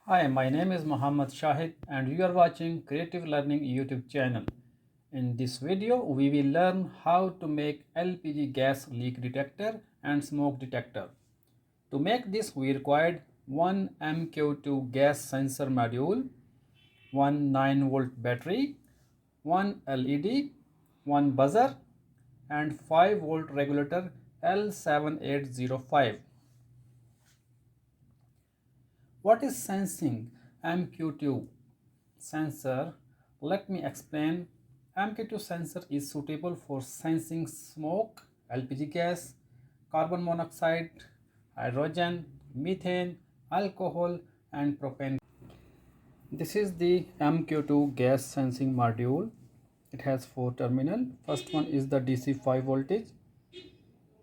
Hi, my name is Muhammad Shahid and you are watching Creative Learning YouTube channel. In this video, we will learn how to make LPG gas leak detector and smoke detector. To make this, we required one MQ2 gas sensor module, one 9-volt battery, one LED, one buzzer, and 5-volt regulator L7805. What is sensing MQ2 sensor? Let me explain. MQ2 sensor is suitable for sensing smoke, LPG gas, carbon monoxide, hydrogen, methane, alcohol, and propane. This is the MQ2 gas sensing module. It has 4 terminals. First one is the DC 5 voltage.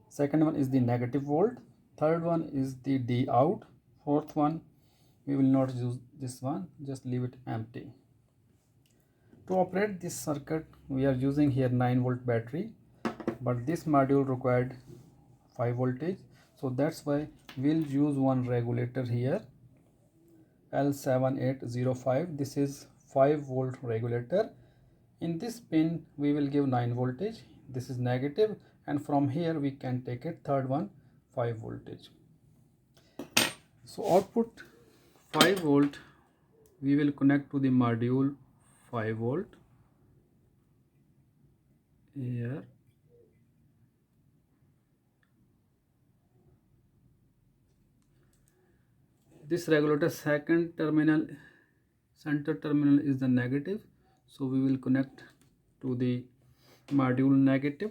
Second one is the negative volt. Third one is the D out. Fourth one, we will not use this one, just leave it empty. To operate this circuit, we are using here 9-volt battery, but this module required 5 voltage, so that's why we'll use one regulator here, L7805. This is 5-volt regulator. In this pin we will give 9 voltage, this is negative, and from here we can take it third one 5 voltage. So output 5 volt, we will connect to the module 5 volt here. This regulator second terminal, center terminal is the negative, so we will connect to the module negative.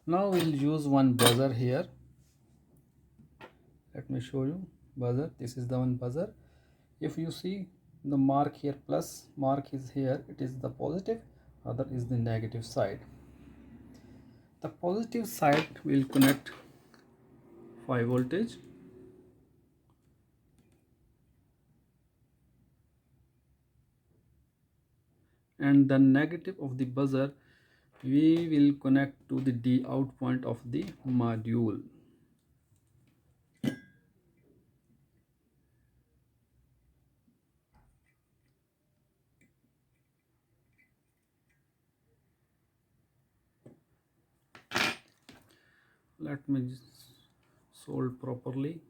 Now we'll use one buzzer here. Let me show you buzzer. This is the one buzzer. If you see the mark here, plus mark is here, it is the positive, other is the negative side. The positive side will connect 5 voltage, and the negative of the buzzer we will connect to the D out point of the module. Let me solder properly.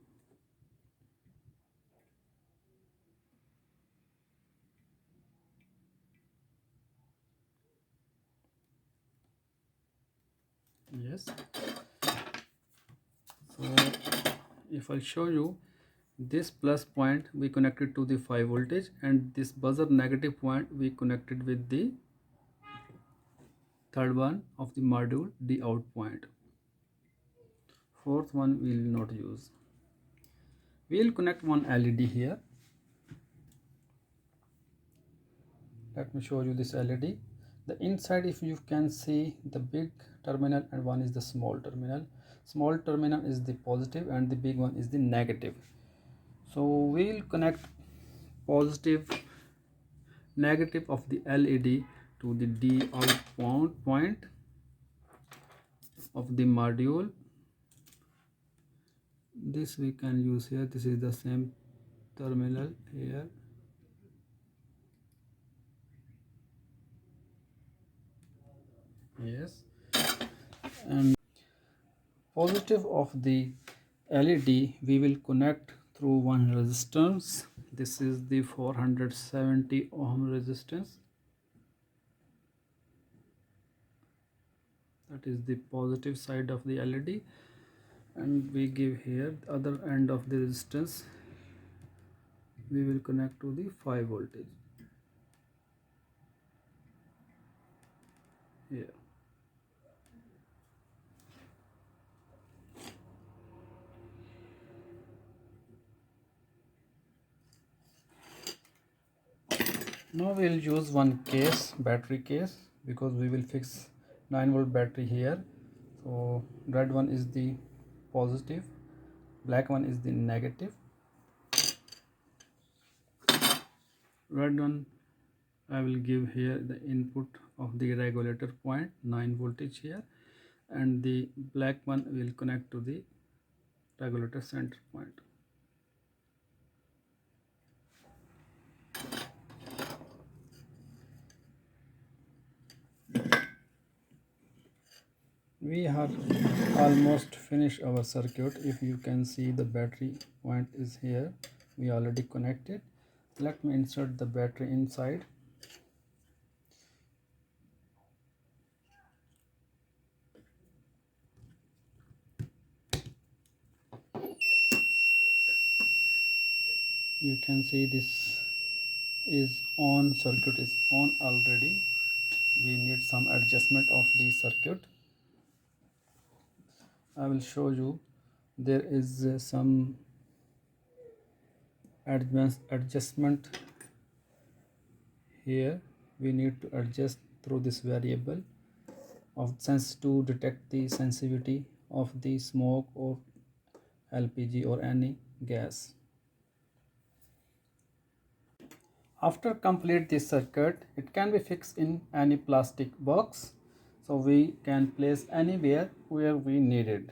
Yes, so if I show you, this plus point we connected to the 5 voltage, and this buzzer negative point we connected with the third one of the module, the out point. Fourth one we will not use. We will connect one LED here. Let me show you this LED. The inside, if you can see, the big terminal and one is the small terminal. Small terminal is the positive and the big one is the negative. So we will connect positive negative of the LED to the D out point of the module. This we can use here. This is the same terminal here. Yes, and positive of the LED we will connect through one resistance. This is the 470 ohm resistance. That is the positive side of the LED, and we give here the other end of the resistance. We will connect to the 5 voltage here. Now we will use one case, battery case, because we will fix 9-volt battery here. So red one is the positive, black one is the negative. Red one I will give here the input of the regulator point, 9 voltage here, and the black one will connect to the regulator center point. We have almost finished our circuit. If you can see, the battery point is here. We already connected. Let me insert the battery inside. You can see this is on, circuit is on already. We need some adjustment of the circuit. I will show you. There is some adjustment here. We need to adjust through this variable of sense to detect the sensitivity of the smoke or LPG or any gas. After complete this circuit, it can be fixed in any plastic box, so we can place anywhere where we need it.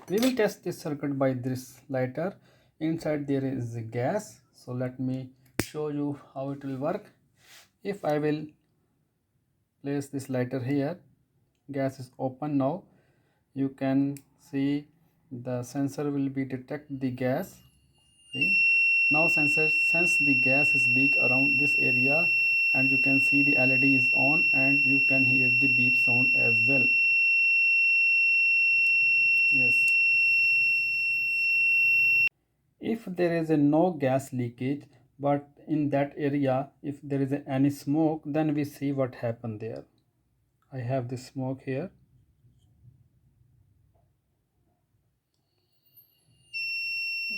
We will test this circuit by this lighter. Inside there is a gas, so let me show you how it will work. If I will place this lighter here, gas is open now. You can see the sensor will be detect the gas. See? Now sensor sense the gas is leak around this area, and you can see the LED is on and you can hear the beep sound as well. Yes. If there is a no gas leakage, but in that area if there is any smoke, then we see what happened there. I have this smoke here.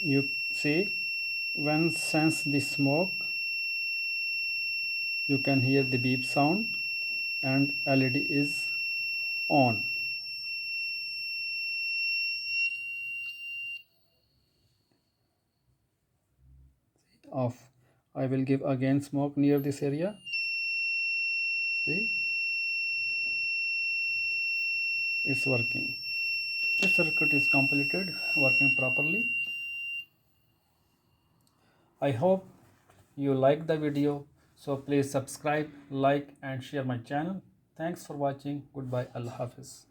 You see, when sense the smoke, you can hear the beep sound and LED is on. Off. I will give again smoke near this area. See, it's working. This circuit is completed, working properly. I hope you like the video, so please subscribe, like and share my channel. Thanks for watching. Goodbye. Allah Hafiz.